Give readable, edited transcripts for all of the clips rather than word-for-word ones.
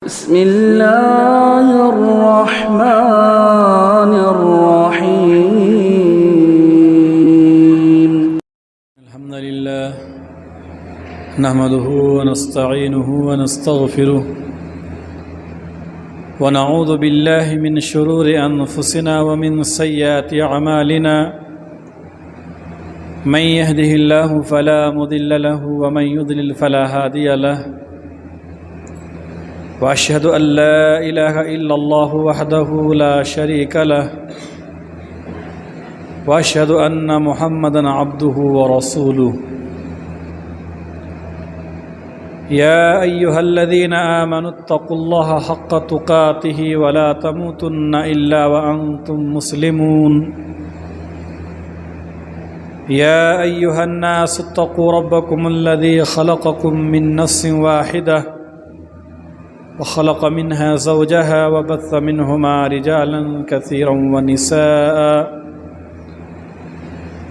بسم الله الرحمن الرحيم الحمد لله نحمده ونستعينه ونستغفره ونعوذ بالله من شرور أنفسنا ومن سيئات أعمالنا من يهده الله فلا مضل له ومن يضلل فلا هادي له وأشهد أن لا إله إلا الله وحده لا شريك له وأشهد أن محمدًا عبده ورسوله يا أيها الذين آمنوا اتقوا الله حق تقاته ولا تموتن إلا وأنتم مسلمون يا أيها الناس اتقوا ربكم الذي خلقكم من نفس واحدة وخلق منها زوجها وبث منهما رجالا كثيرا ونساء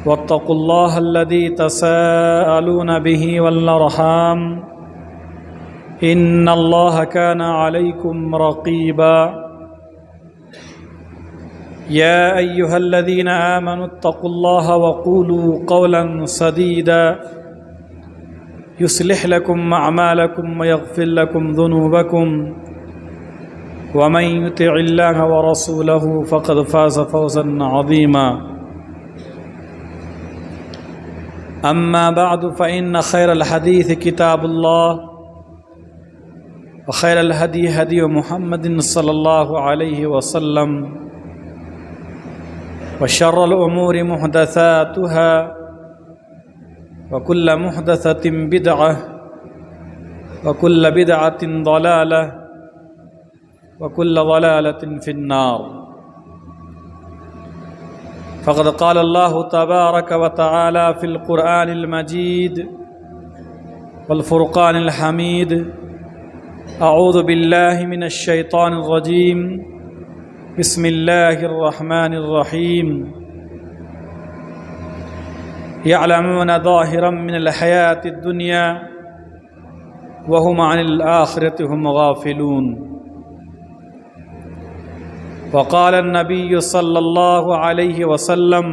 واتقوا الله الذي تساءلون به والأرحام إن الله كان عليكم رقيبا يا أيها الذين آمنوا اتقوا الله وقولوا قولا سديدا يصلح لكم أعمالكم ويغفر لكم ذنوبكم ومن يطع الله ورسوله فقد فاز فوزا عظيما أما بعد فإن خير الحديث كتاب الله وخير الهدي هدي محمد صلى الله عليه وسلم وشر الأمور محدثاتها وكل محدثة بدعة وكل بدعة ضلالة وكل ضلالة في النار فقد قال الله تبارك وتعالى في القرآن المجيد والفرقان الحميد أعوذ بالله من الشيطان الرجيم بسم الله الرحمن الرحيم يعلمون ظاهرا من الحياة الدنيا وهم عن الآخرة هم غافلون وقال النبي صلى الله عليه وسلم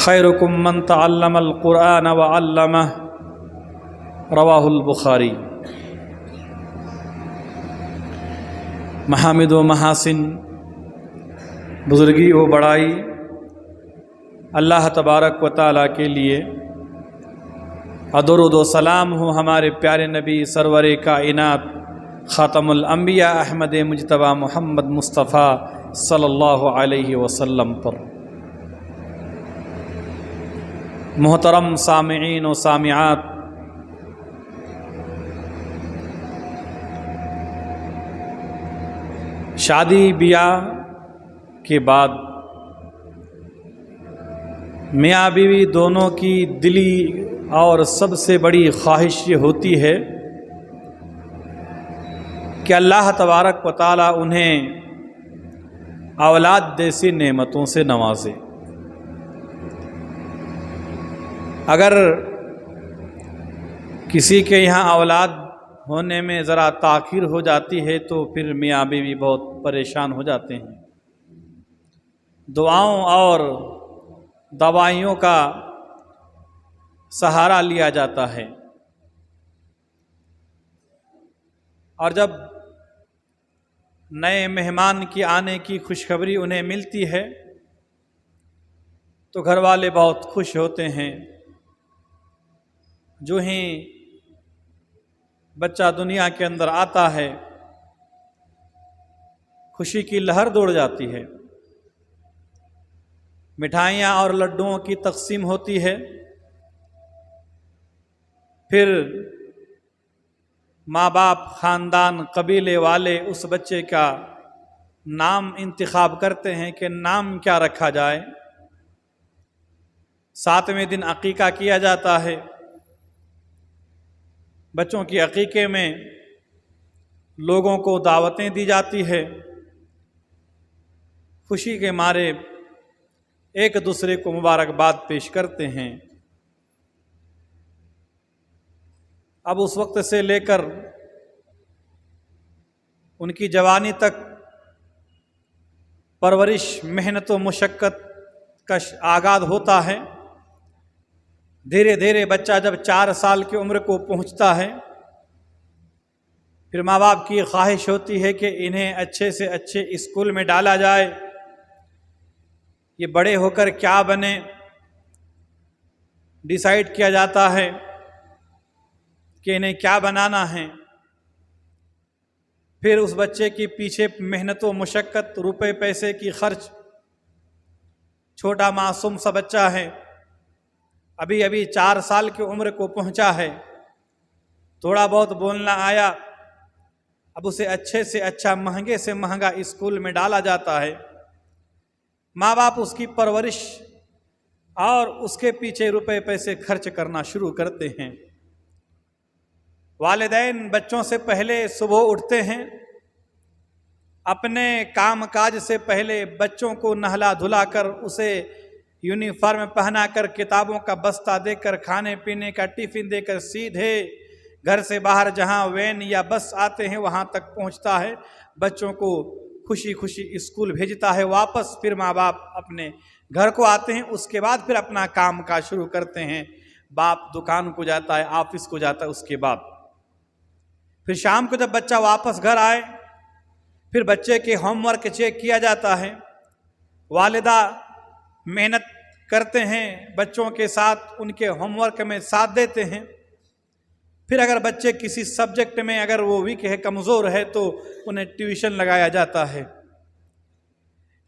خيركم من تعلم القرآن وعلمه رواہ البخاری۔ محامد و محاسن، بزرگی و بڑائی اللہ تبارک و تعالیٰ کے لیے، درود و سلام ہو ہمارے پیارے نبی سرور کائنات خاتم الانبیاء احمد مجتبیٰ محمد مصطفیٰ صلی اللہ علیہ وسلم پر۔ محترم سامعین و سامعات، شادی بیاہ کے بعد میاں بیوی دونوں کی دلی اور سب سے بڑی خواہش یہ ہوتی ہے کہ اللہ تبارک و تعالیٰ انہیں اولاد جیسی نعمتوں سے نوازے۔ اگر کسی کے یہاں اولاد ہونے میں ذرا تاخیر ہو جاتی ہے تو پھر میاں بیوی بہت پریشان ہو جاتے ہیں۔ دعاؤں اور دوائیوں کا سہارا لیا جاتا ہے، اور جب نئے مہمان کی آنے کی خوشخبری انہیں ملتی ہے تو گھر والے بہت خوش ہوتے ہیں۔ جو ہی بچہ دنیا کے اندر آتا ہے خوشی کی لہر دوڑ جاتی ہے، مٹھائیاں اور لڈوؤں کی تقسیم ہوتی ہے، پھر ماں باپ، خاندان، قبیلے والے اس بچے کا نام انتخاب کرتے ہیں کہ نام کیا رکھا جائے۔ 7ویں دن عقیقہ کیا جاتا ہے۔ بچوں کی عقیقے میں لوگوں کو دعوتیں دی جاتی ہے، خوشی کے مارے ایک دوسرے کو مبارکباد پیش کرتے ہیں۔ اب اس وقت سے لے کر ان کی جوانی تک پرورش محنت و مشقت کا آغاز ہوتا ہے۔ دھیرے دھیرے بچہ جب 4 سال کی عمر کو پہنچتا ہے، پھر ماں باپ کی خواہش ہوتی ہے کہ انہیں اچھے سے اچھے اسکول میں ڈالا جائے، یہ بڑے ہو کر کیا بنے ڈیسائیڈ کیا جاتا ہے کہ انہیں کیا بنانا ہے۔ پھر اس بچے کے پیچھے محنت و مشقت، روپے پیسے کی خرچ، چھوٹا معصوم سا بچہ ہے، ابھی 4 سال کی عمر کو پہنچا ہے، تھوڑا بہت بولنا آیا، اب اسے اچھے سے اچھا مہنگے سے مہنگا اسکول میں ڈالا جاتا ہے۔ ماں باپ اس کی پرورش اور اس کے پیچھے روپے پیسے خرچ کرنا شروع کرتے ہیں۔ والدین بچوں سے پہلے صبح اٹھتے ہیں، اپنے کام کاج سے پہلے بچوں کو نہلا دھلا کر، اسے یونیفارم پہنا کر، کتابوں کا بستہ دے کر، کھانے پینے کا ٹفن دے کر، سیدھے گھر سے باہر جہاں وین یا بس آتے ہیں وہاں تک پہنچتا ہے، بچوں کو خوشی خوشی اسکول بھیجتا ہے واپس۔ پھر ماں باپ اپنے گھر کو آتے ہیں، اس کے بعد پھر اپنا کام کاج شروع کرتے ہیں۔ باپ دکان کو جاتا ہے، آفس کو جاتا ہے، اس کے بعد پھر شام کو جب بچہ واپس گھر آئے، پھر بچے کے ہوم ورک چیک کیا جاتا ہے۔ والدہ محنت کرتے ہیں بچوں کے ساتھ، ان کے ہوم ورک میں ساتھ دیتے ہیں۔ پھر اگر بچے کسی سبجیکٹ میں اگر وہ ویک ہے، کمزور ہے، تو انہیں ٹیوشن لگایا جاتا ہے۔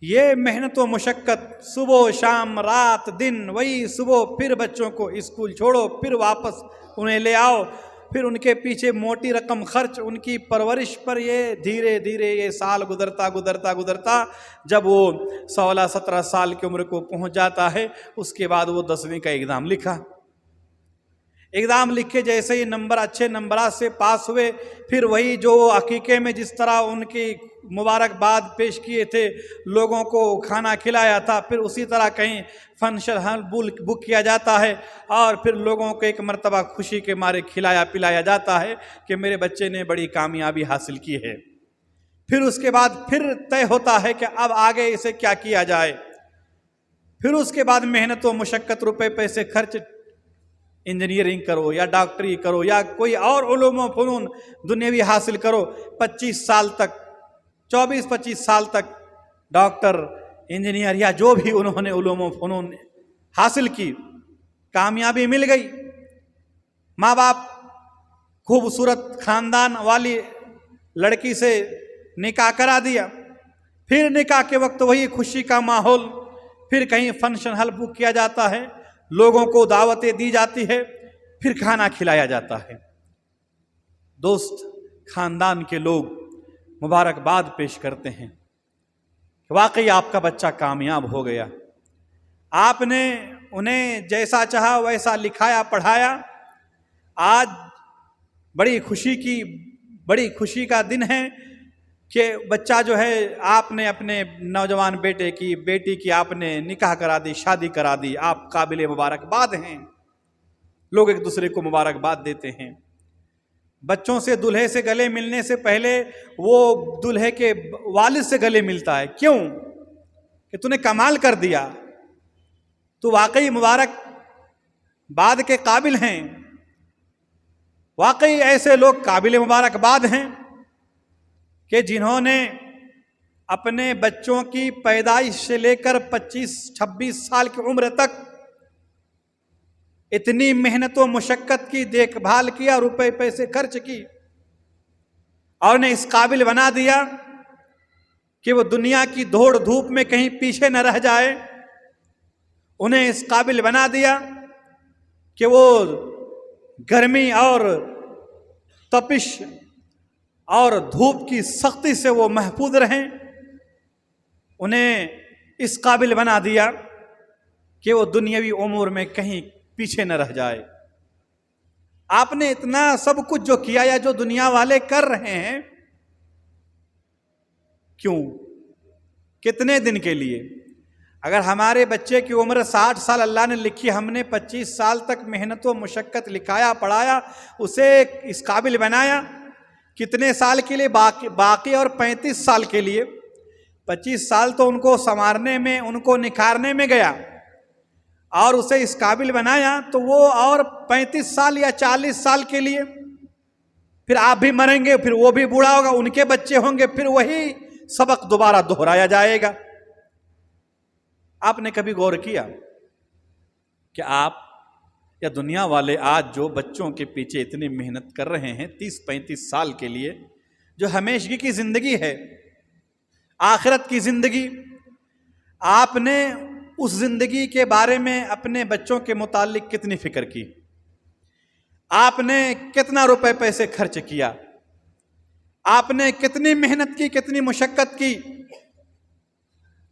یہ محنت و مشقت صبح شام رات دن، وہی صبح پھر بچوں کو اسکول چھوڑو، پھر واپس انہیں لے آؤ، پھر ان کے پیچھے موٹی رقم خرچ، ان کی پرورش پر یہ دھیرے دھیرے یہ سال گزرتا جب وہ 16-17 سال کی عمر کو پہنچ جاتا ہے، اس کے بعد وہ 10ویں کا ایگزام لکھا۔ ایگزام لکھ کے جیسے ہی نمبر اچھے نمبرات سے پاس ہوئے، پھر وہی جو عقیقے میں جس طرح ان کی مبارکباد پیش کیے تھے، لوگوں کو کھانا کھلایا تھا، پھر اسی طرح کہیں فنکشن ہال بک کیا جاتا ہے، اور پھر لوگوں کو ایک مرتبہ خوشی کے مارے کھلایا پلایا جاتا ہے کہ میرے بچے نے بڑی کامیابی حاصل کی ہے۔ پھر اس کے بعد پھر طے ہوتا ہے کہ اب آگے اسے کیا کیا جائے۔ پھر اس کے بعد محنت و مشقت، روپے پیسے خرچ، انجینئرنگ کرو یا ڈاکٹری کرو یا کوئی اور علوم و فنون دنیاوی حاصل کرو، 25 سال تک 24-25 سال تک ڈاکٹر انجینئر یا جو بھی انہوں نے علوم و فنون حاصل کی، کامیابی مل گئی۔ ماں باپ خوبصورت خاندان والی لڑکی سے نکاح کرا دیا، پھر نکاح کے وقت وہی خوشی کا ماحول، پھر کہیں فنکشن ہال بک کیا جاتا ہے، لوگوں کو دعوتیں دی جاتی ہے، پھر کھانا کھلایا جاتا ہے۔ دوست، خاندان کے لوگ مبارکباد پیش کرتے ہیں کہ واقعی آپ کا بچہ کامیاب ہو گیا، آپ نے انہیں جیسا چاہا ویسا لکھایا پڑھایا۔ آج بڑی خوشی کا دن ہے کہ بچہ جو ہے، آپ نے اپنے نوجوان بیٹی کی آپ نے نکاح کرا دی، شادی کرا دی، آپ قابل مبارکباد ہیں۔ لوگ ایک دوسرے کو مبارکباد دیتے ہیں۔ بچوں سے دلہے سے گلے ملنے سے پہلے وہ دلہے کے والد سے گلے ملتا ہے، کیوں؟ کہ تو نے کمال کر دیا، تو واقعی مبارک باد کے قابل ہیں۔ واقعی ایسے لوگ قابل مبارکباد ہیں کہ جنہوں نے اپنے بچوں کی پیدائش سے لے کر 25-26 سال کی عمر تک اتنی محنت و مشقت کی، دیکھ بھال کیا، روپے پیسے خرچ کی، اور انہیں اس قابل بنا دیا کہ وہ دنیا کی دوڑ دھوپ میں کہیں پیچھے نہ رہ جائے۔ انہیں اس قابل بنا دیا کہ وہ گرمی اور تپش اور دھوپ کی سختی سے وہ محفوظ رہیں۔ انہیں اس قابل بنا دیا کہ وہ دنیاوی امور میں کہیں پیچھے نہ رہ جائے۔ آپ نے اتنا سب کچھ جو کیا یا جو دنیا والے کر رہے ہیں، کیوں؟ کتنے دن کے لیے؟ اگر ہمارے بچے کی عمر 60 سال اللہ نے لکھی، ہم نے 25 سال تک محنت و مشقت لکھایا پڑھایا، اسے اس قابل بنایا کتنے سال کے لیے؟ باقی اور 35 سال کے لیے. 25 سال تو ان کو سنوارنے میں، ان کو نکھارنے میں گیا اور اسے اس قابل بنایا، تو وہ اور 35 سال یا 40 سال کے لیے پھر آپ بھی مریں گے، پھر وہ بھی بوڑھا ہوگا، ان کے بچے ہوں گے، پھر وہی سبق دوبارہ دہرایا جائے گا. آپ نے کبھی غور کیا کہ آپ یا دنیا والے آج جو بچوں کے پیچھے اتنی محنت کر رہے ہیں 30-35 سال کے لیے، جو ہمیشگی کی زندگی ہے، آخرت کی زندگی، آپ نے اس زندگی کے بارے میں اپنے بچوں کے متعلق کتنی فکر کی؟ آپ نے کتنا روپے پیسے خرچ کیا؟ آپ نے کتنی محنت کی، کتنی مشقت کی؟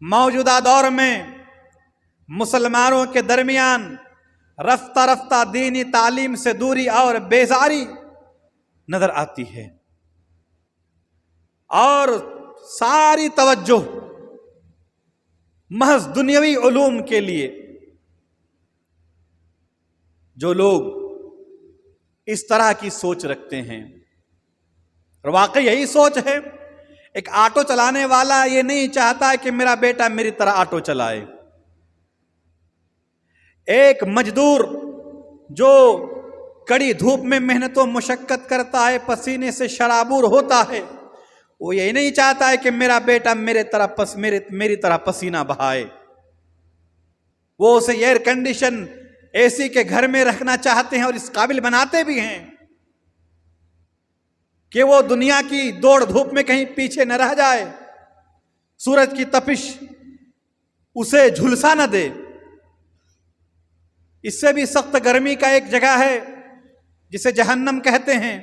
موجودہ دور میں مسلمانوں کے درمیان رفتہ رفتہ دینی تعلیم سے دوری اور بیزاری نظر آتی ہے، اور ساری توجہ محض دنیاوی علوم کے لیے. جو لوگ اس طرح کی سوچ رکھتے ہیں، اور واقعی یہی سوچ ہے. ایک آٹو چلانے والا یہ نہیں چاہتا کہ میرا بیٹا میری طرح آٹو چلائے. ایک مزدور جو کڑی دھوپ میں محنت و مشقت کرتا ہے، پسینے سے شرابور ہوتا ہے، وہ یہی نہیں چاہتا ہے کہ میرا بیٹا میری طرح پسینہ بہائے. وہ اسے ایئر کنڈیشن اے سی کے گھر میں رکھنا چاہتے ہیں، اور اس قابل بناتے بھی ہیں کہ وہ دنیا کی دوڑ دھوپ میں کہیں پیچھے نہ رہ جائے، سورج کی تپش اسے جھلسا نہ دے. اس سے بھی سخت گرمی کا ایک جگہ ہے جسے جہنم کہتے ہیں.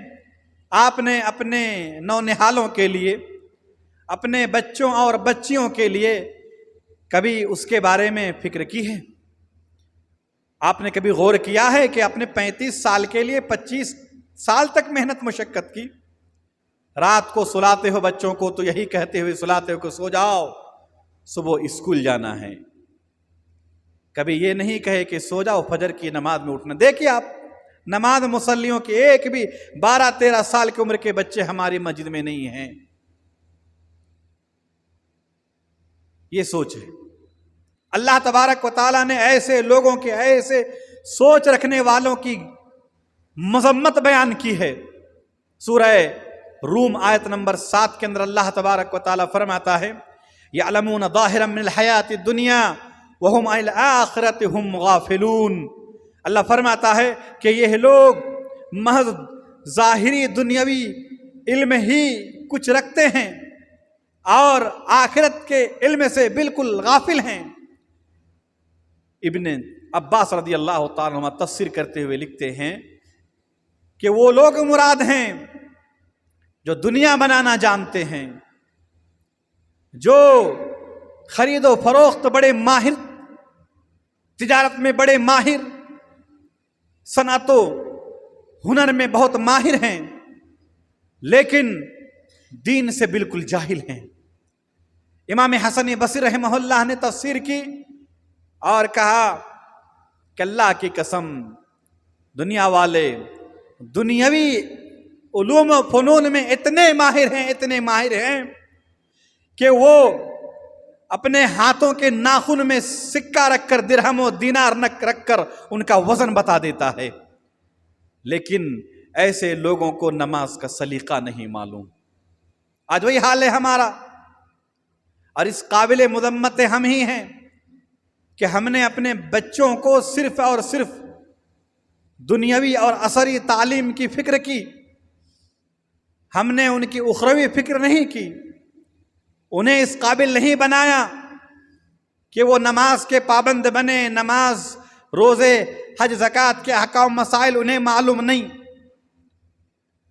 آپ نے اپنے نونہالوں کے لیے، اپنے بچوں اور بچیوں کے لیے کبھی اس کے بارے میں فکر کی ہے؟ آپ نے کبھی غور کیا ہے کہ اپنے 35 سال کے لیے 25 سال تک محنت مشقت کی؟ رات کو سلاتے ہو بچوں کو تو یہی کہتے ہوئے سلاتے ہو کہ سو جاؤ، صبح اسکول جانا ہے. کبھی یہ نہیں کہے کہ سو جاؤ، فجر کی نماز میں اٹھنا. دیکھیے آپ، نماز مصلیوں کے ایک بھی 12-13 سال کی عمر کے بچے ہماری مسجد میں نہیں ہیں. یہ سوچ ہے. اللہ تبارک و تعالیٰ نے ایسے لوگوں کے، ایسے سوچ رکھنے والوں کی مذمت بیان کی ہے. سورہ روم آیت نمبر 7 کے اندر اللہ تبارک و تعالیٰ فرماتا ہے یعلمون ظاہرا من الحیات الدنیا وہم عن الآخرۃ ہم غافلون. اللہ فرماتا ہے کہ یہ لوگ محض ظاہری دنیاوی علم ہی کچھ رکھتے ہیں اور آخرت کے علم سے بالکل غافل ہیں. ابن عباس رضی اللہ تعالیٰ عنہ تفسیر کرتے ہوئے لکھتے ہیں کہ وہ لوگ مراد ہیں جو دنیا بنانا جانتے ہیں، جو خرید و فروخت بڑے ماہر، تجارت میں بڑے ماہر، صنعت و ہنر میں بہت ماہر ہیں، لیکن دین سے بالکل جاہل ہیں. امام حسن بصری رحمہ اللہ نے تفسیر کی اور کہا کہ اللہ کی قسم، دنیا والے دنیاوی علوم و فنون میں اتنے ماہر ہیں کہ وہ اپنے ہاتھوں کے ناخن میں سکہ رکھ کر، درہم و دینار رکھ کر ان کا وزن بتا دیتا ہے. لیکن ایسے لوگوں کو نماز کا سلیقہ نہیں معلوم. آج وہی حال ہے ہمارا، اور اس قابل مذمت ہم ہی ہیں کہ ہم نے اپنے بچوں کو صرف اور صرف دنیاوی اور عصری تعلیم کی فکر کی. ہم نے ان کی اخروی فکر نہیں کی. انہیں اس قابل نہیں بنایا کہ وہ نماز کے پابند بنے. نماز، روزے، حج، زکوٰۃ کے احکام مسائل انہیں معلوم نہیں.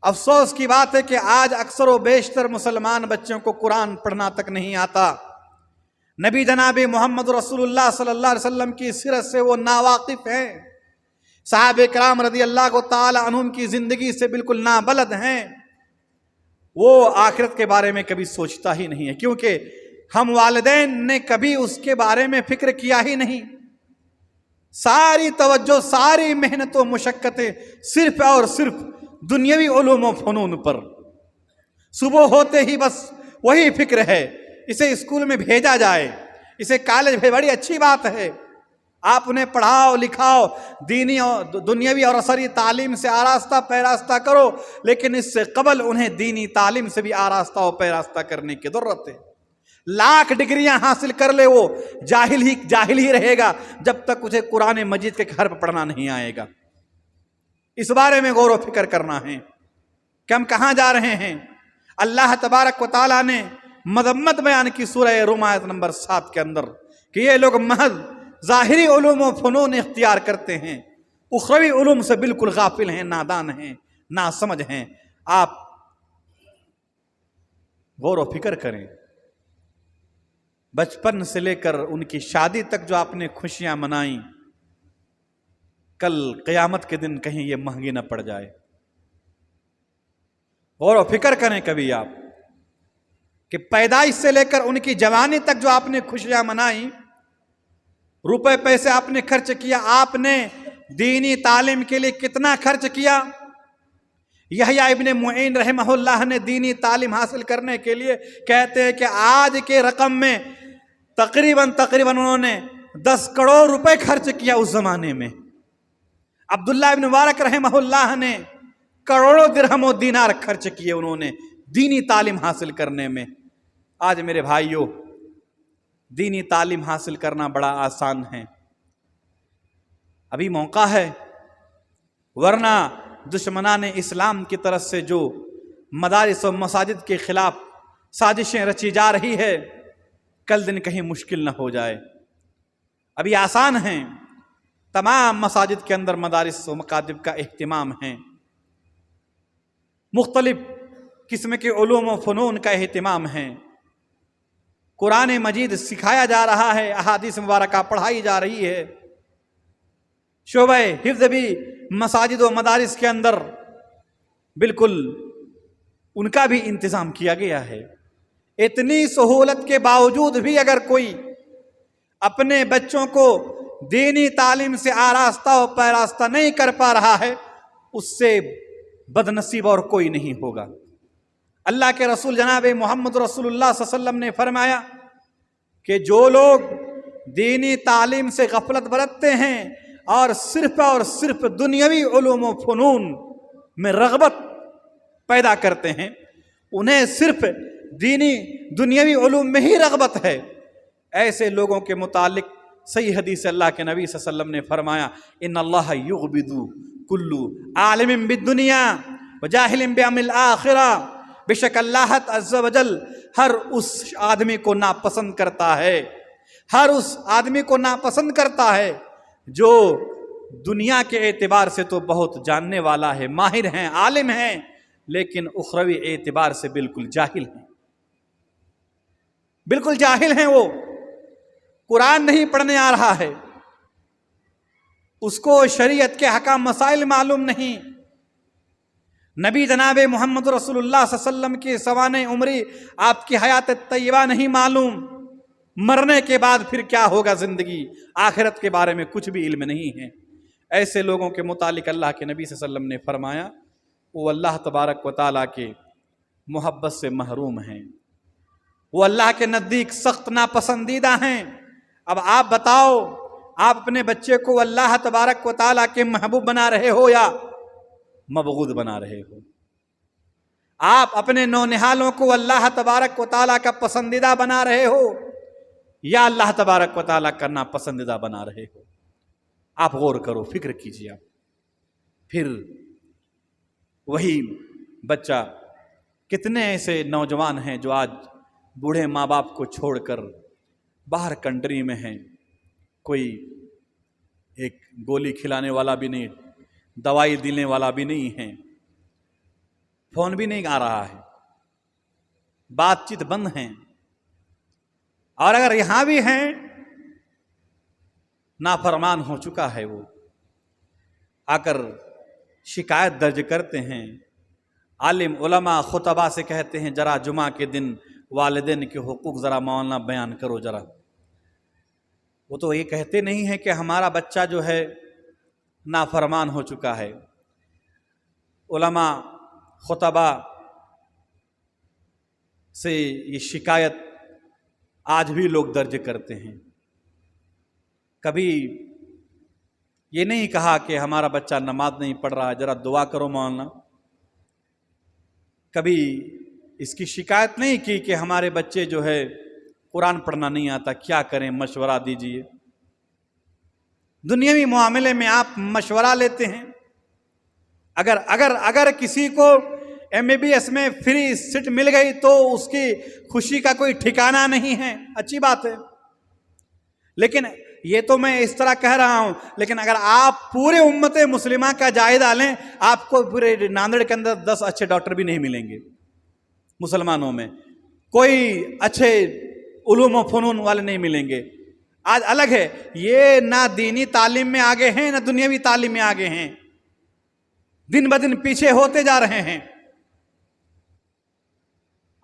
افسوس کی بات ہے کہ آج اکثر و بیشتر مسلمان بچوں کو قرآن پڑھنا تک نہیں آتا. نبی جناب محمد رسول اللہ صلی اللہ علیہ وسلم کی سیرت سے وہ ناواقف ہیں. صحابہ کرام رضی اللہ تعالی عنہم کی زندگی سے بالکل نابلد ہیں. وہ آخرت کے بارے میں کبھی سوچتا ہی نہیں ہے، کیونکہ ہم والدین نے کبھی اس کے بارے میں فکر کیا ہی نہیں. ساری توجہ، ساری محنت و مشقتیں صرف اور صرف دنیاوی علوم و فنون پر. صبح ہوتے ہی بس وہی فکر ہے، اسے اسکول میں بھیجا جائے، اسے کالج بھیجا، بڑی اچھی بات ہے، آپ انہیں پڑھاؤ لکھاؤ، دینی اور دنیاوی اور عصری تعلیم سے آراستہ پیراستہ کرو، لیکن اس سے قبل انہیں دینی تعلیم سے بھی آراستہ و پیراستہ کرنے کی ضرورت ہے۔ لاکھ ڈگریاں حاصل کر لے وہ جاہل ہی رہے گا جب تک اسے قرآن مجید کے گھر پہ پڑھنا نہیں آئے گا۔ اس بارے میں غور و فکر کرنا ہے کہ ہم کہاں جا رہے ہیں۔ اللہ تبارک و تعالیٰ نے مذمت بیان کی سورہ روم آیت نمبر 7 کے اندر کہ یہ لوگ محض ظاہری علوم و فنون اختیار کرتے ہیں، اخروی علوم سے بالکل غافل ہیں، نادان ہیں، ناسمجھ ہیں۔ آپ غور و فکر کریں، بچپن سے لے کر ان کی شادی تک جو آپ نے خوشیاں منائیں، کل قیامت کے دن کہیں یہ مہنگی نہ پڑ جائے۔ غور و فکر کریں کبھی آپ کہ پیدائش سے لے کر ان کی جوانی تک جو آپ نے خوشیاں منائیں، روپے پیسے آپ نے خرچ کیا، آپ نے دینی تعلیم کے لیے کتنا خرچ کیا۔ یحییٰ ابن معین رحمہ اللہ نے دینی تعلیم حاصل کرنے کے لیے کہتے ہیں کہ آج کے رقم میں تقریباً انہوں نے 10 کروڑ روپے خرچ کیا اس زمانے میں۔ عبداللہ ابن مبارک رحمہ اللہ نے کروڑوں درہم و دینار خرچ کیے انہوں نے دینی تعلیم حاصل کرنے میں۔ آج میرے بھائیوں، دینی تعلیم حاصل کرنا بڑا آسان ہے، ابھی موقع ہے، ورنہ دشمنان اسلام کی طرف سے جو مدارس و مساجد کے خلاف سازشیں رچی جا رہی ہے، کل دن کہیں مشکل نہ ہو جائے۔ ابھی آسان ہیں، تمام مساجد کے اندر مدارس و مکاتب کا اہتمام ہے، مختلف قسم کے علوم و فنون کا اہتمام ہے، قرآن مجید سکھایا جا رہا ہے، احادیث مبارکہ پڑھائی جا رہی ہے، شعبہ حفظ بھی مساجد و مدارس کے اندر بالکل ان کا بھی انتظام کیا گیا ہے۔ اتنی سہولت کے باوجود بھی اگر کوئی اپنے بچوں کو دینی تعلیم سے آراستہ و پیراستہ نہیں کر پا رہا ہے، اس سے بد نصیب اور کوئی نہیں ہوگا۔ اللہ کے رسول جناب محمد رسول اللہ صلی اللہ علیہ وسلم نے فرمایا کہ جو لوگ دینی تعلیم سے غفلت برتتے ہیں اور صرف دنیاوی علوم و فنون میں رغبت پیدا کرتے ہیں، انہیں صرف دنیاوی علوم میں ہی رغبت ہے، ایسے لوگوں کے متعلق صحیح حدیث اللہ کے نبی صلی اللہ علیہ وسلم نے فرمایا ان اللہ یغبض کل عالم بالدنیا وجاہل بعلم الآخرہ، بے شک اللہ عز و جل ہر اس آدمی کو ناپسند کرتا ہے، ہر اس آدمی کو ناپسند کرتا ہے جو دنیا کے اعتبار سے تو بہت جاننے والا ہے، ماہر ہیں، عالم ہیں، لیکن اخروی اعتبار سے بالکل جاہل ہیں، بالکل جاہل ہیں۔ وہ قرآن نہیں پڑھنے آ رہا ہے، اس کو شریعت کے حکام مسائل معلوم نہیں، نبی جناب محمد رسول اللہ صلی اللہ علیہ وسلم کی سوانح عمری، آپ کی حیات طیبہ نہیں معلوم، مرنے کے بعد پھر کیا ہوگا زندگی، آخرت کے بارے میں کچھ بھی علم نہیں ہے۔ ایسے لوگوں کے متعلق اللہ کے نبی صلی اللہ علیہ وسلم نے فرمایا وہ اللہ تبارک و تعالیٰ کے محبت سے محروم ہیں، وہ اللہ کے نزدیک سخت ناپسندیدہ ہیں۔ اب آپ بتاؤ، آپ اپنے بچے کو اللہ تبارک و تعالیٰ کے محبوب بنا رہے ہو یا مبغوض بنا رہے ہو؟ آپ اپنے نونہالوں کو اللہ تبارک و تعالیٰ کا پسندیدہ بنا رہے ہو یا اللہ تبارک و تعالیٰ کا ناپسندیدہ بنا رہے ہو؟ آپ غور کرو، فکر کیجیے۔ آپ پھر وہی بچہ، کتنے ایسے نوجوان ہیں جو آج بوڑھے ماں باپ کو چھوڑ کر باہر کنٹری میں ہیں، کوئی ایک گولی کھلانے والا بھی نہیں، دوائی دینے والا بھی نہیں ہے، فون بھی نہیں آ رہا ہے، بات چیت بند ہیں، اور اگر یہاں بھی ہیں نافرمان ہو چکا ہے، وہ آ کر شکایت درج کرتے ہیں، عالم علماء خطبہ سے کہتے ہیں ذرا جمعہ کے دن والدین کے حقوق ذرا مولانا بیان کرو ذرا۔ وہ تو یہ کہتے نہیں ہیں کہ ہمارا بچہ جو ہے نافرمان ہو چکا ہے۔ علماء خطبہ سے یہ شکایت آج بھی لوگ درج کرتے ہیں۔ کبھی یہ نہیں کہا کہ ہمارا بچہ نماز نہیں پڑھ رہا ہے، ذرا دعا کرو مولانا۔ کبھی اس کی شکایت نہیں کی کہ ہمارے بچے جو ہے قرآن پڑھنا نہیں آتا، کیا کریں، مشورہ دیجئے۔ دنیاوی معاملے میں آپ مشورہ لیتے ہیں۔ اگر کسی کو MBBS میں فری سیٹ مل گئی تو اس کی خوشی کا کوئی ٹھکانہ نہیں ہے، اچھی بات ہے، لیکن یہ تو میں اس طرح کہہ رہا ہوں، لیکن اگر آپ پورے امت مسلمہ کا جائزہ لیں، آپ کو پورے ناندیڑ کے اندر 10 اچھے ڈاکٹر بھی نہیں ملیں گے مسلمانوں میں، کوئی اچھے علوم و فنون والے نہیں ملیں گے۔ آج الگ ہے، یہ نہ دینی تعلیم میں آگے ہیں نہ دنیاوی تعلیم میں آگے ہیں، دن بدن پیچھے ہوتے جا رہے ہیں۔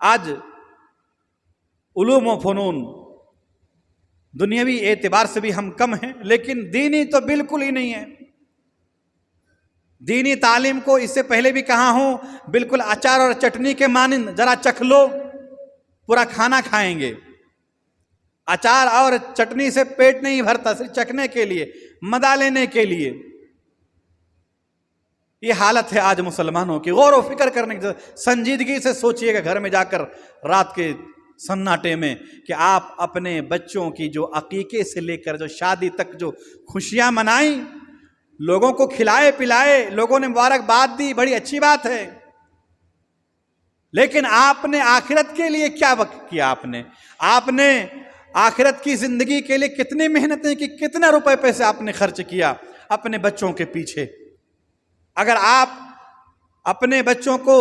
آج علوم و فنون دنیاوی اعتبار سے بھی ہم کم ہیں، لیکن دینی تو بالکل ہی نہیں ہے۔ دینی تعلیم کو اس سے پہلے بھی کہا ہوں، بالکل اچار اور چٹنی کے مانند، ذرا چکھ لو پورا کھانا کھائیں گے۔ اچار اور چٹنی سے پیٹ نہیں بھرتا، صرف چکھنے کے لیے، مزہ لینے کے لیے۔ یہ حالت ہے آج مسلمانوں کی۔ غور و فکر کرنے کی، سنجیدگی سے سوچئے گا گھر میں جا کر رات کے سناٹے میں کہ آپ اپنے بچوں کی جو عقیقے سے لے کر جو شادی تک جو خوشیاں منائیں، لوگوں کو کھلائے پلائے، لوگوں نے مبارکباد دی، بڑی اچھی بات ہے، لیکن آپ نے آخرت کے لیے کیا وقت کیا؟ آپ نے آخرت کی زندگی کے لیے کتنی محنتیں کی، کتنا روپے پیسے آپ نے خرچ کیا اپنے بچوں کے پیچھے؟ اگر آپ اپنے بچوں کو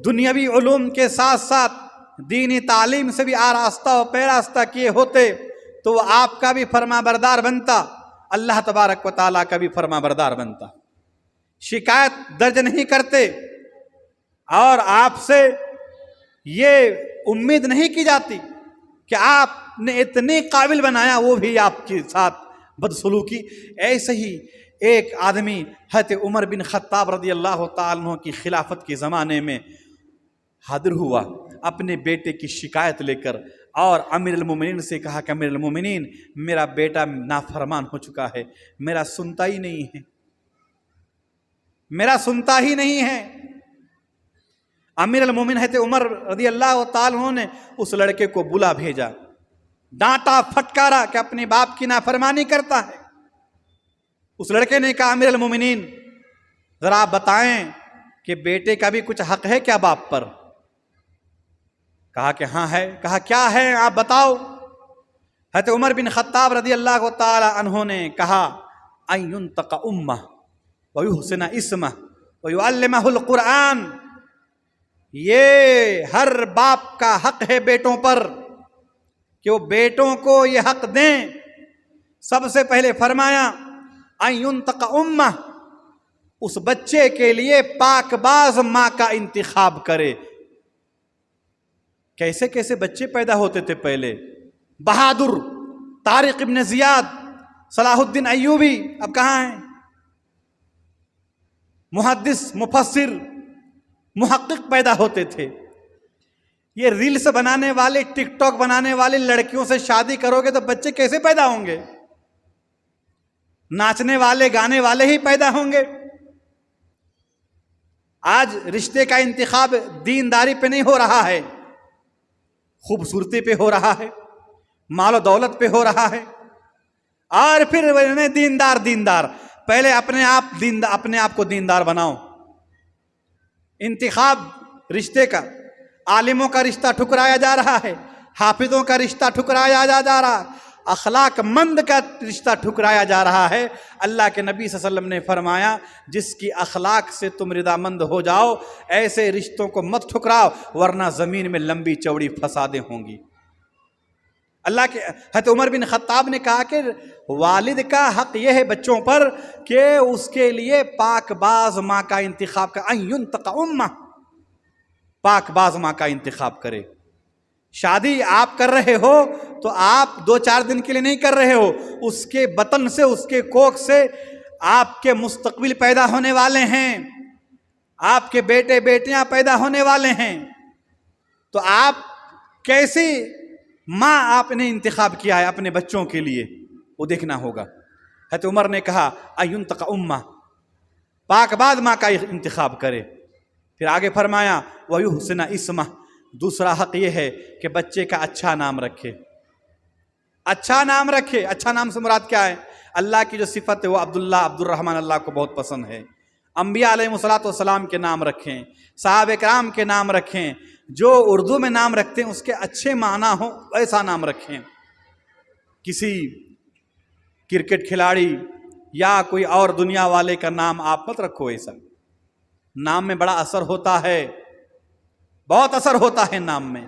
دنیاوی علوم کے ساتھ ساتھ دینی تعلیم سے بھی آراستہ و پیراستہ کیے ہوتے تو وہ آپ کا بھی فرما بردار بنتا، اللہ تبارک و تعالیٰ کا بھی فرما بردار بنتا۔ شکایت درج نہیں کرتے، اور آپ سے یہ امید نہیں کی جاتی کہ آپ نے اتنے قابل بنایا، وہ بھی آپ کے ساتھ بدسلوکی۔ ایسے ہی ایک آدمی حضرت عمر بن خطاب رضی اللہ تعالیٰ عنہ کی خلافت کے زمانے میں حاضر ہوا اپنے بیٹے کی شکایت لے کر، اور امیر المومنین سے کہا کہ امیر المومنین، میرا بیٹا نافرمان ہو چکا ہے، میرا سنتا ہی نہیں ہے۔ امیر المومنین حضرت عمر رضی اللہ تعالیٰ عنہ نے اس لڑکے کو بلا بھیجا، ڈانٹا پھٹکارا کہ اپنے باپ کی نافرمانی کرتا ہے۔ اس لڑکے نے کہا، امیر المومنین ذرا آپ بتائیں کہ بیٹے کا بھی کچھ حق ہے کیا باپ پر؟ کہا کہ ہاں ہے۔ کہا کیا ہے آپ بتاؤ۔ حضرت عمر بن خطاب رضی اللہ تعالی عنہ نے کہا، ان ينطق امہ ويحسن اسمہ ويعلمہ القرآن۔ یہ ہر باپ کا حق ہے بیٹوں پر کہ وہ بیٹوں کو یہ حق دیں۔ سب سے پہلے فرمایا ان ينطق امہ، اس بچے کے لیے پاک باز ماں کا انتخاب کرے۔ کیسے کیسے بچے پیدا ہوتے تھے پہلے، بہادر، طارق ابن زیاد، صلاح الدین ایوبی، اب کہاں ہیں؟ محدث، مفسر، محقق پیدا ہوتے تھے۔ یہ ریلز بنانے والے، ٹک ٹاک بنانے والے لڑکیوں سے شادی کرو گے تو بچے کیسے پیدا ہوں گے؟ ناچنے والے، گانے والے ہی پیدا ہوں گے۔ آج رشتے کا انتخاب دینداری پہ نہیں ہو رہا ہے، خوبصورتی پہ ہو رہا ہے، مال و دولت پہ ہو رہا ہے، اور پھر دیندار پہلے اپنے آپ کو دیندار بناؤ۔ انتخاب رشتے کا، عالموں کا رشتہ ٹھکرایا جا رہا ہے، حافظوں کا رشتہ ٹھکرایا جا رہا ہے، اخلاق مند کا رشتہ ٹھکرایا جا رہا ہے۔ اللہ کے نبی صلی اللہ علیہ وسلم نے فرمایا، جس کی اخلاق سے تم رضامند ہو جاؤ، ایسے رشتوں کو مت ٹھکراؤ، ورنہ زمین میں لمبی چوڑی فسادیں ہوں گی۔ اللہ کے حضرت عمر بن خطاب نے کہا کہ والد کا حق یہ ہے بچوں پر کہ اس کے لیے پاک باز ماں کا انتخاب کرے، ان ينطق امہ، پاک باز ماں کا انتخاب کرے۔ شادی آپ کر رہے ہو تو آپ 2-4 دن کے لیے نہیں کر رہے ہو، اس کے بطن سے، اس کے کوکھ سے آپ کے مستقبل پیدا ہونے والے ہیں، آپ کے بیٹے بیٹیاں پیدا ہونے والے ہیں، تو آپ کیسی ماں آپ نے انتخاب کیا ہے اپنے بچوں کے لیے، وہ دیکھنا ہوگا۔ حضرت عمر نے کہا اَيُنْتَقَ أُمَّةً، پاک بعد ماں کا انتخاب کرے۔ پھر آگے فرمایا وَيُحْسِنَ اسْمَهُ، دوسرا حق یہ ہے کہ بچے کا اچھا نام رکھے، اچھا نام رکھے۔ اچھا نام سے مراد کیا ہے؟ اللہ کی جو صفت ہے وہ عبداللہ، عبد الرحمن اللہ کو بہت پسند ہے۔ انبیاء علیہ السلام کے نام رکھیں، صحابہ کرام کے نام رکھیں، جو اردو میں نام رکھتے ہیں اس کے اچھے معنی ہوں ایسا نام رکھیں۔ کسی کرکٹ کھلاڑی یا کوئی اور دنیا والے کا نام آپ مت رکھو ایسا، نام میں بڑا اثر ہوتا ہے، بہت اثر ہوتا ہے نام میں۔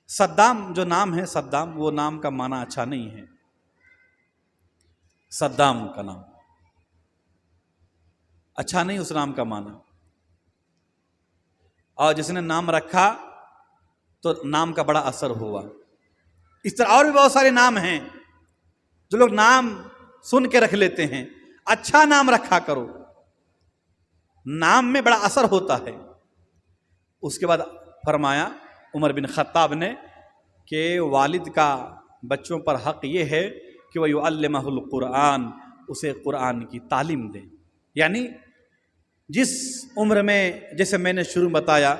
صدام جو نام ہے، صدام، وہ نام کا معنی اچھا نہیں ہے، صدام کا نام اچھا نہیں، اس نام کا معنی۔ اور جس نے نام رکھا تو نام کا بڑا اثر ہوا۔ اس طرح اور بھی بہت سارے نام ہیں جو لوگ نام سن کے رکھ لیتے ہیں، اچھا نام رکھا کرو، نام میں بڑا اثر ہوتا ہے۔ اس کے بعد فرمایا عمر بن خطاب نے کہ والد کا بچوں پر حق یہ ہے کہ وہ یعلمہ القرآن، اسے قرآن کی تعلیم دیں۔ یعنی جس عمر میں، جیسے میں نے شروع میں بتایا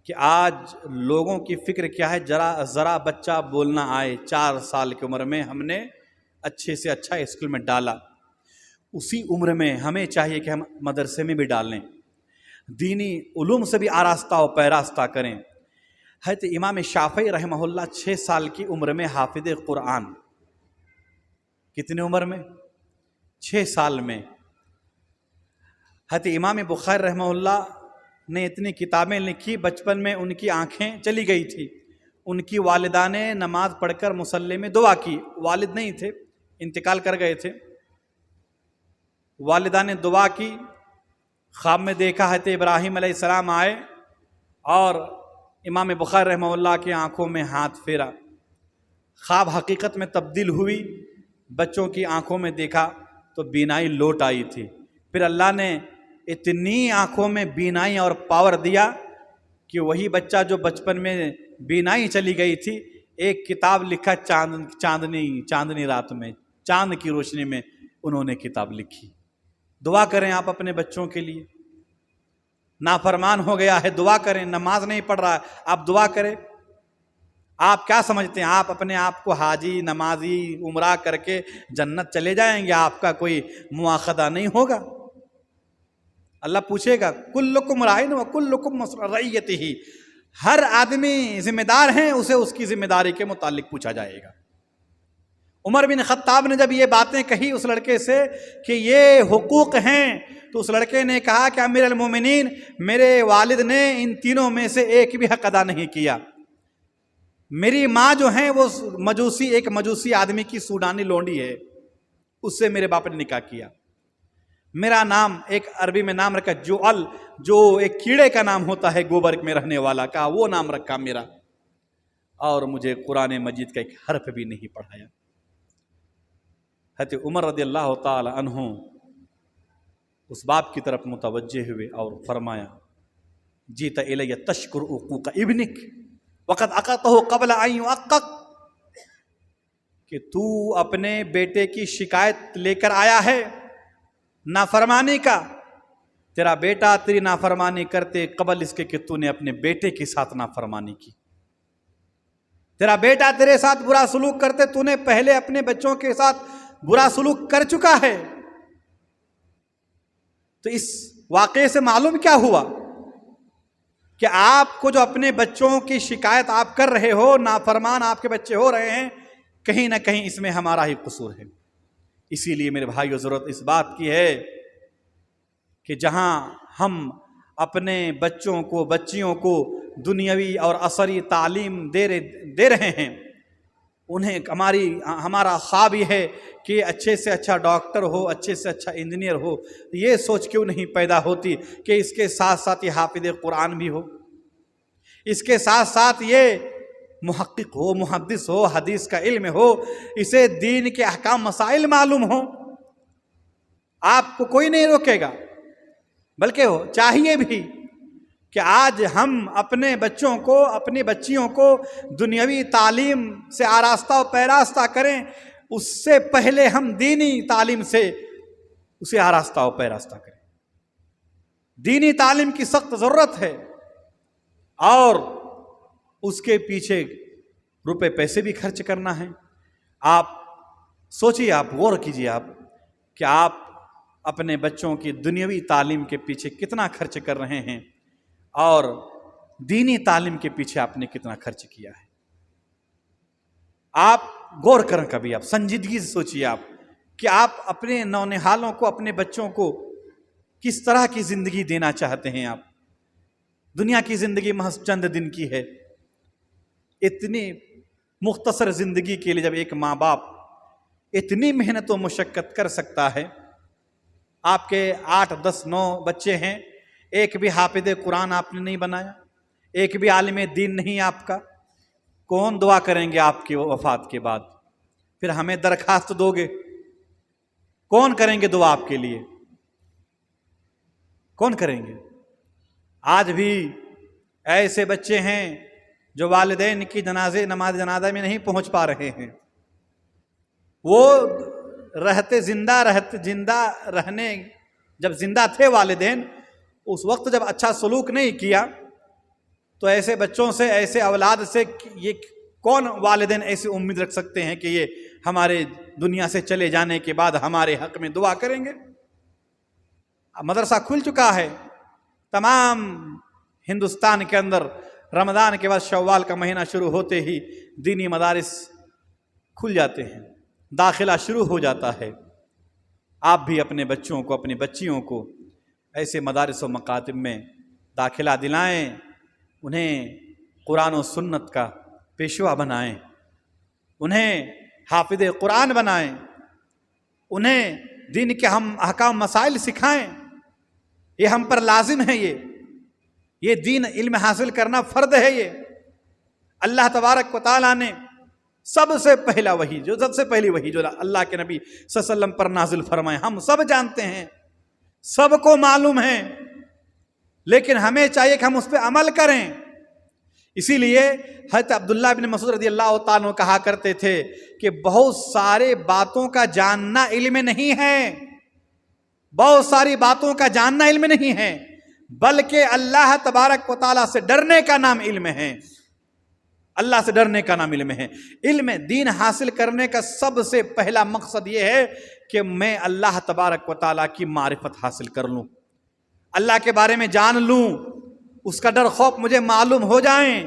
کہ آج لوگوں کی فکر کیا ہے، ذرا بچہ بولنا آئے 4 سال کی عمر میں ہم نے اچھے سے اچھا اسکول میں ڈالا، اسی عمر میں ہمیں چاہیے کہ ہم مدرسے میں بھی ڈالیں، دینی علوم سے بھی آراستہ و پیراستہ کریں۔ حضرت امام شافعی رحمہ اللہ 6 سال کی عمر میں حافظ قرآن، کتنی عمر میں؟ 6 سال میں۔ حضرت امام بخاری رحمہ اللہ نے اتنی کتابیں لکھی، بچپن میں ان کی آنکھیں چلی گئی تھی، ان کی والدہ نے نماز پڑھ کر مصلی میں دعا کی، والد نہیں تھے، انتقال کر گئے تھے، والدہ نے دعا کی، خواب میں دیکھا حضرت ابراہیم علیہ السلام آئے اور امام بخاری رحمہ اللہ کی آنکھوں میں ہاتھ پھیرا، خواب حقیقت میں تبدیل ہوئی، بچوں کی آنکھوں میں دیکھا تو بینائی لوٹ آئی تھی۔ پھر اللہ نے اتنی آنکھوں میں بینائی اور پاور دیا کہ وہی بچہ جو بچپن میں بینائی چلی گئی تھی، ایک کتاب لکھا چاندنی رات میں، چاند کی روشنی میں انہوں نے کتاب لکھی۔ دعا کریں آپ اپنے بچوں کے لیے، نافرمان ہو گیا ہے دعا کریں، نماز نہیں پڑھ رہا ہے آپ دعا کریں۔ آپ کیا سمجھتے ہیں آپ اپنے آپ کو حاجی، نمازی، عمرہ کر کے جنت چلے جائیں گے؟ آپ کا کوئی مواخذہ نہیں ہوگا، اللہ پوچھے گا کلکم راعٍ وکلکم مسئول عن رعیتہ، ہر آدمی ذمہ دار ہیں، اسے اس کی ذمہ داری کے متعلق پوچھا جائے گا۔ عمر بن خطاب نے جب یہ باتیں کہی اس لڑکے سے کہ یہ حقوق ہیں، تو اس لڑکے نے کہا کہ امیر المومنین، میرے والد نے ان تینوں میں سے ایک بھی حق ادا نہیں کیا۔ میری ماں جو ہیں وہ ایک مجوسی آدمی کی سوڈانی لونڈی ہے، اس سے میرے باپ نے نکاح کیا۔ میرا نام ایک عربی میں نام رکھا جوال، جو ایک کیڑے کا نام ہوتا ہے گوبر میں رہنے والا کا، وہ نام رکھا میرا، اور مجھے قرآن مجید کا ایک حرف بھی نہیں پڑھایا۔ حضرت عمر رضی اللہ تعالی عنہ اس باپ کی طرف متوجہ ہوئے اور فرمایا جیت الی تشکر عقوق ابنک وقد عققہ قبل ان یعقق، کہ تو اپنے بیٹے کی شکایت لے کر آیا ہے نافرمانی کا، تیرا بیٹا تیری نافرمانی کرتے قبل اس کے کہ تو نے اپنے بیٹے کے ساتھ نافرمانی کی، تیرا بیٹا تیرے ساتھ برا سلوک کرتے تو نے پہلے اپنے بچوں کے ساتھ برا سلوک کر چکا ہے۔ تو اس واقعے سے معلوم کیا ہوا کہ آپ کو جو اپنے بچوں کی شکایت آپ کر رہے ہو، نافرمان آپ کے بچے ہو رہے ہیں، کہیں نہ کہیں اس میں ہمارا ہی قصور ہے۔ اسی لیے میرے بھائیو ضرورت اس بات کی ہے کہ جہاں ہم اپنے بچوں کو، بچیوں کو دنیاوی اور عصری تعلیم دے رہے ہیں، انہیں ہمارا خواب یہ ہے کہ اچھے سے اچھا ڈاکٹر ہو، اچھے سے اچھا انجینئر ہو، یہ سوچ کیوں نہیں پیدا ہوتی کہ اس کے ساتھ ساتھ یہ حافظ قرآن بھی ہو، اس کے ساتھ ساتھ یہ محقق ہو، محدث ہو، حدیث کا علم ہو، اسے دین کے احکام مسائل معلوم ہو۔ آپ کو کوئی نہیں روکے گا، بلکہ چاہیے بھی کہ آج ہم اپنے بچوں کو، اپنی بچیوں کو دنیاوی تعلیم سے آراستہ و پیراستہ کریں، اس سے پہلے ہم دینی تعلیم سے اسے آراستہ و پیراستہ کریں۔ دینی تعلیم کی سخت ضرورت ہے، اور اس کے پیچھے روپے پیسے بھی خرچ کرنا ہے۔ آپ سوچیے، آپ غور کیجیے، آپ کہ آپ اپنے بچوں کی دنیاوی تعلیم کے پیچھے کتنا خرچ کر رہے ہیں، اور دینی تعلیم کے پیچھے آپ نے کتنا خرچ کیا ہے۔ آپ غور کریں، کبھی آپ سنجیدگی سے سوچیے، آپ کہ آپ اپنے نونہالوں کو، اپنے بچوں کو کس طرح کی زندگی دینا چاہتے ہیں۔ آپ دنیا کی زندگی محض چند دن کی ہے۔ اتنی مختصر زندگی کے لیے جب ایک ماں باپ اتنی محنت و مشقت کر سکتا ہے، آپ کے 8 10 9 بچے ہیں، ایک بھی حافظ قرآن آپ نے نہیں بنایا، ایک بھی عالم دین نہیں آپ کا، کون دعا کریں گے آپ کی وفات کے بعد؟ پھر ہمیں درخواست دو گے، کون کریں گے دعا آپ کے لیے؟ کون کریں گے؟ آج بھی ایسے بچے ہیں جو والدین کی نماز جنازہ میں نہیں پہنچ پا رہے ہیں۔ وہ زندہ رہنے، جب زندہ تھے والدین، اس وقت جب اچھا سلوک نہیں کیا، تو ایسے بچوں سے، ایسے اولاد سے یہ کون والدین ایسی امید رکھ سکتے ہیں کہ یہ ہمارے دنیا سے چلے جانے کے بعد ہمارے حق میں دعا کریں گے؟ مدرسہ کھل چکا ہے تمام ہندوستان کے اندر۔ رمضان کے بعد شوال کا مہینہ شروع ہوتے ہی دینی مدارس کھل جاتے ہیں، داخلہ شروع ہو جاتا ہے۔ آپ بھی اپنے بچوں کو، اپنی بچیوں کو ایسے مدارس و مکاتب میں داخلہ دلائیں، انہیں قرآن و سنت کا پیشوا بنائیں، انہیں حافظ قرآن بنائیں، انہیں دین کے ہم احکام مسائل سکھائیں۔ یہ ہم پر لازم ہے، یہ دین علم حاصل کرنا فرض ہے۔ یہ اللہ تبارک و تعالیٰ نے سب سے پہلا وحی، سب سے پہلی وحی جو اللہ کے نبی صلی اللہ علیہ وسلم پر نازل فرمائے، ہم سب جانتے ہیں، سب کو معلوم ہے، لیکن ہمیں چاہیے کہ ہم اس پہ عمل کریں۔ اسی لیے حضرت عبداللہ بن مسعود رضی اللہ تعالیٰ عنہ کہا کرتے تھے کہ بہت سارے باتوں کا جاننا علم نہیں ہے، بہت ساری باتوں کا جاننا علم نہیں ہے، بلکہ اللہ تبارک و تعالیٰ سے ڈرنے کا نام علم ہے۔ اللہ سے ڈرنے کا نام علم ہے۔ علم دین حاصل کرنے کا سب سے پہلا مقصد یہ ہے کہ میں اللہ تبارک و تعالیٰ کی معرفت حاصل کر لوں، اللہ کے بارے میں جان لوں، اس کا ڈر خوف مجھے معلوم ہو جائیں۔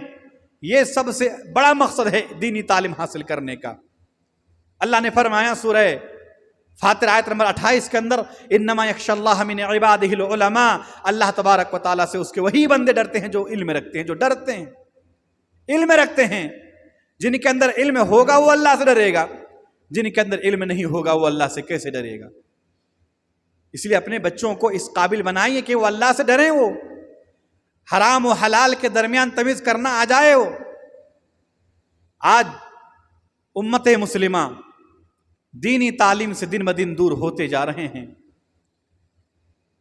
یہ سب سے بڑا مقصد ہے دینی تعلیم حاصل کرنے کا۔ اللہ نے فرمایا سورہ فاتر آیت نمبر 28 کے اندر، انما یخشی اللہ من عبادہ العلماء، اللہ تبارک و تعالیٰ سے اس کے وہی بندے ڈرتے ہیں جو علم رکھتے ہیں، جو ڈرتے ہیں، علم رکھتے ہیں۔ جن کے اندر علم ہوگا وہ اللہ سے ڈرے گا، جن کے اندر علم نہیں ہوگا وہ اللہ سے کیسے ڈرے گا؟ اس لیے اپنے بچوں کو اس قابل بنائیے کہ وہ اللہ سے ڈریں، وہ حرام و حلال کے درمیان تمیز کرنا آ جائے۔ وہ آج امت مسلمہ دینی تعلیم سے دن بدن دور ہوتے جا رہے ہیں۔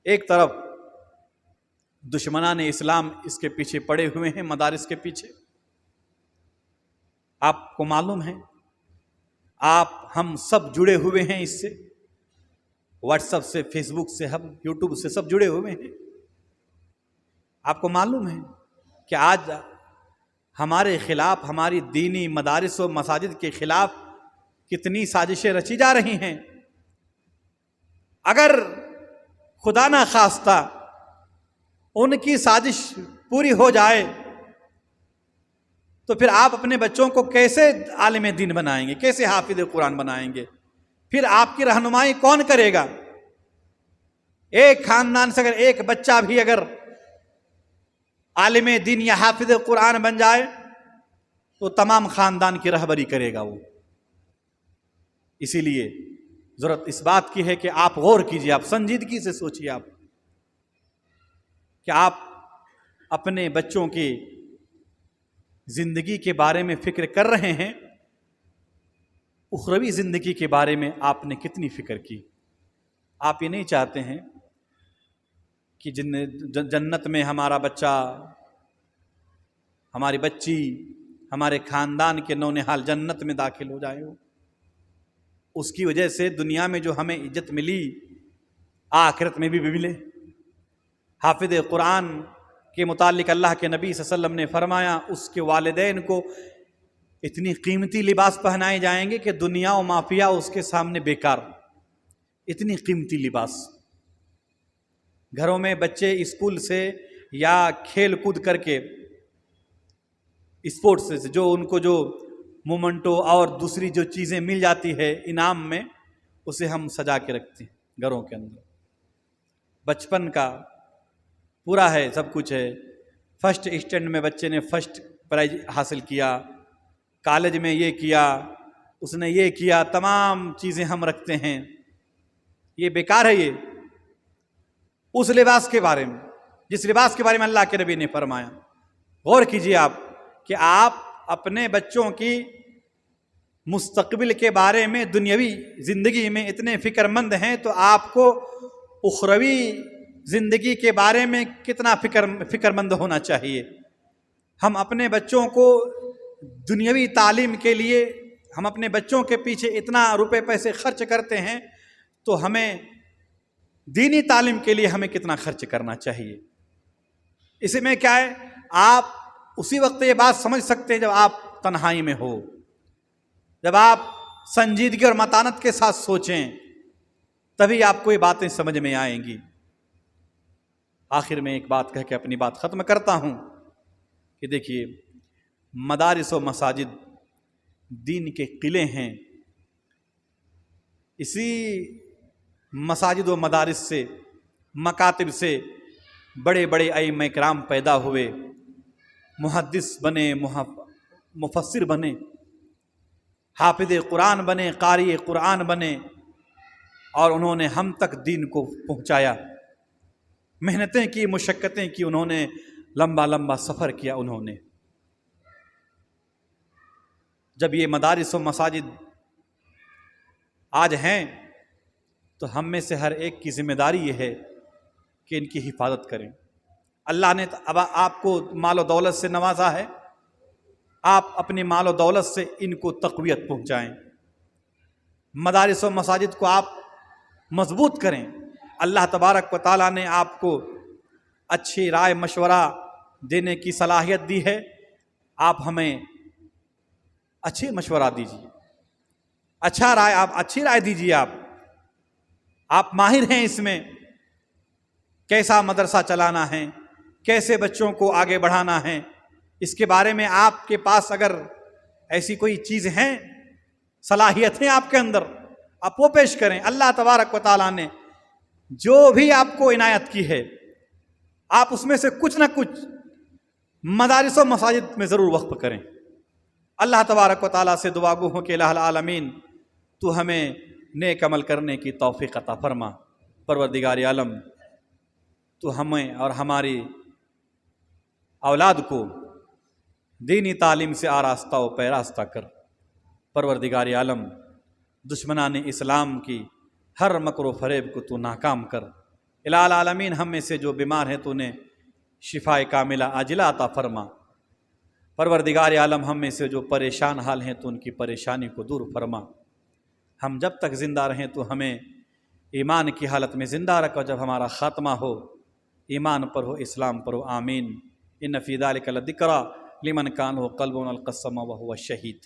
ایک طرف دشمنان اسلام اس کے پیچھے پڑے ہوئے ہیں، مدارس کے پیچھے۔ آپ کو معلوم ہے، ہم سب جڑے ہوئے ہیں اس سے، واٹس ایپ سے، فیس بک سے، ہم یوٹیوب سے سب جڑے ہوئے ہیں۔ آپ کو معلوم ہے کہ آج ہمارے خلاف، ہماری دینی مدارس و مساجد کے خلاف کتنی سازشیں رچی جا رہی ہیں۔ اگر خدا نہ خواستہ ان کی سازش پوری ہو جائے تو پھر آپ اپنے بچوں کو کیسے عالم دین بنائیں گے، کیسے حافظ قرآن بنائیں گے؟ پھر آپ کی رہنمائی کون کرے گا؟ ایک خاندان سے اگر ایک بچہ بھی اگر عالم دین یا حافظ قرآن بن جائے تو تمام خاندان کی رہبری کرے گا وہ۔ اسی لیے ضرورت اس بات کی ہے کہ آپ غور کیجیے، آپ سنجیدگی سے سوچیے، آپ کہ آپ اپنے بچوں کی زندگی کے بارے میں فکر کر رہے ہیں، اخروی زندگی کے بارے میں آپ نے کتنی فکر کی؟ آپ یہ نہیں چاہتے ہیں کہ جنت میں ہمارا بچہ، ہماری بچی، ہمارے خاندان کے نونہال جنت میں داخل ہو جائے ہو. اس کی وجہ سے دنیا میں جو ہمیں عزت ملی آخرت میں بھی ملے. حافظ قرآن کے متعلق اللہ کے نبی صلی اللہ علیہ وسلم نے فرمایا اس کے والدین کو اتنی قیمتی لباس پہنائے جائیں گے کہ دنیا و مافیا اس کے سامنے بیکار. اتنی قیمتی لباس. گھروں میں بچے اسکول سے یا کھیل کود کر کے اسپورٹس سے جو ان کو جو مومنٹو اور دوسری جو چیزیں مل جاتی ہے انعام میں، اسے ہم سجا کے رکھتے ہیں گھروں کے اندر. بچپن کا پورا ہے، سب کچھ ہے. فرسٹ اسٹینڈ میں بچے نے فرسٹ پرائز حاصل کیا، کالج میں یہ کیا، اس نے یہ کیا، تمام چیزیں ہم رکھتے ہیں. یہ بیکار ہے. یہ اس لباس کے بارے میں، جس لباس کے بارے میں اللہ کے نبی نے فرمایا. غور کیجئے آپ کہ آپ اپنے بچوں کی مستقبل کے بارے میں دنیاوی زندگی میں اتنے فکر مند ہیں تو آپ کو اخروی زندگی کے بارے میں کتنا فکر مند ہونا چاہیے. ہم اپنے بچوں کو دنیاوی تعلیم کے لیے، ہم اپنے بچوں کے پیچھے اتنا روپے پیسے خرچ کرتے ہیں تو ہمیں دینی تعلیم کے لیے ہمیں کتنا خرچ کرنا چاہیے. اس میں کیا ہے، آپ اسی وقت یہ بات سمجھ سکتے ہیں جب آپ تنہائی میں ہو، جب آپ سنجیدگی اور متانت کے ساتھ سوچیں، تبھی آپ کو یہ باتیں سمجھ میں آئیں گی. آخر میں ایک بات کہہ کے اپنی بات ختم کرتا ہوں کہ دیکھیے، مدارس و مساجد دین کے قلعے ہیں. اسی مساجد و مدارس سے، مکاتب سے بڑے بڑے ائمہ کرام پیدا ہوئے، محدث بنے، مفسر بنے، حافظ قرآن بنے، قاری قرآن بنے، اور انہوں نے ہم تک دین کو پہنچایا. محنتیں کی، مشقتیں کی، انہوں نے لمبا لمبا سفر کیا. انہوں نے جب یہ مدارس و مساجد آج ہیں تو ہم میں سے ہر ایک کی ذمہ داری یہ ہے کہ ان کی حفاظت کریں. اللہ نے اب آپ کو مال و دولت سے نوازا ہے، آپ اپنی مال و دولت سے ان کو تقویت پہنچائیں. مدارس و مساجد کو آپ مضبوط کریں. اللہ تبارک و تعالیٰ نے آپ کو اچھی رائے مشورہ دینے کی صلاحیت دی ہے. آپ ہمیں اچھی مشورہ دیجیے، اچھی رائے دیجیے. آپ ماہر ہیں اس میں، کیسا مدرسہ چلانا ہے، کیسے بچوں کو آگے بڑھانا ہے. اس کے بارے میں آپ کے پاس اگر ایسی کوئی چیز ہیں، صلاحیت ہیں آپ کے اندر، آپ وہ پیش کریں. اللہ تبارک و تعالیٰ نے جو بھی آپ کو عنایت کی ہے، آپ اس میں سے کچھ نہ کچھ مدارس و مساجد میں ضرور وقف کریں. اللہ تبارک و تعالیٰ سے دعا گو ہوں کہ الہ العالمین تو ہمیں نیک عمل کرنے کی توفیق عطا فرما. پروردگار عالم تو ہمیں اور ہماری اولاد کو دینی تعلیم سے آراستہ و پیراستہ کر. پروردگار عالم دشمنان اسلام کی ہر مکر و فریب کو تو ناکام کر. الہ العالمین ہم میں سے جو بیمار ہیں تو انہیں شفائے کاملہ عاجلہ عطا فرما. پروردگار عالم ہم میں سے جو پریشان حال ہیں تو ان کی پریشانی کو دور فرما. ہم جب تک زندہ رہیں تو ہمیں ایمان کی حالت میں زندہ رکھو. جب ہمارا خاتمہ ہو ایمان پر ہو، اسلام پر ہو. آمین. ان فی ذلک لذکری لمن کان له قلب القى السمع وهو شہید.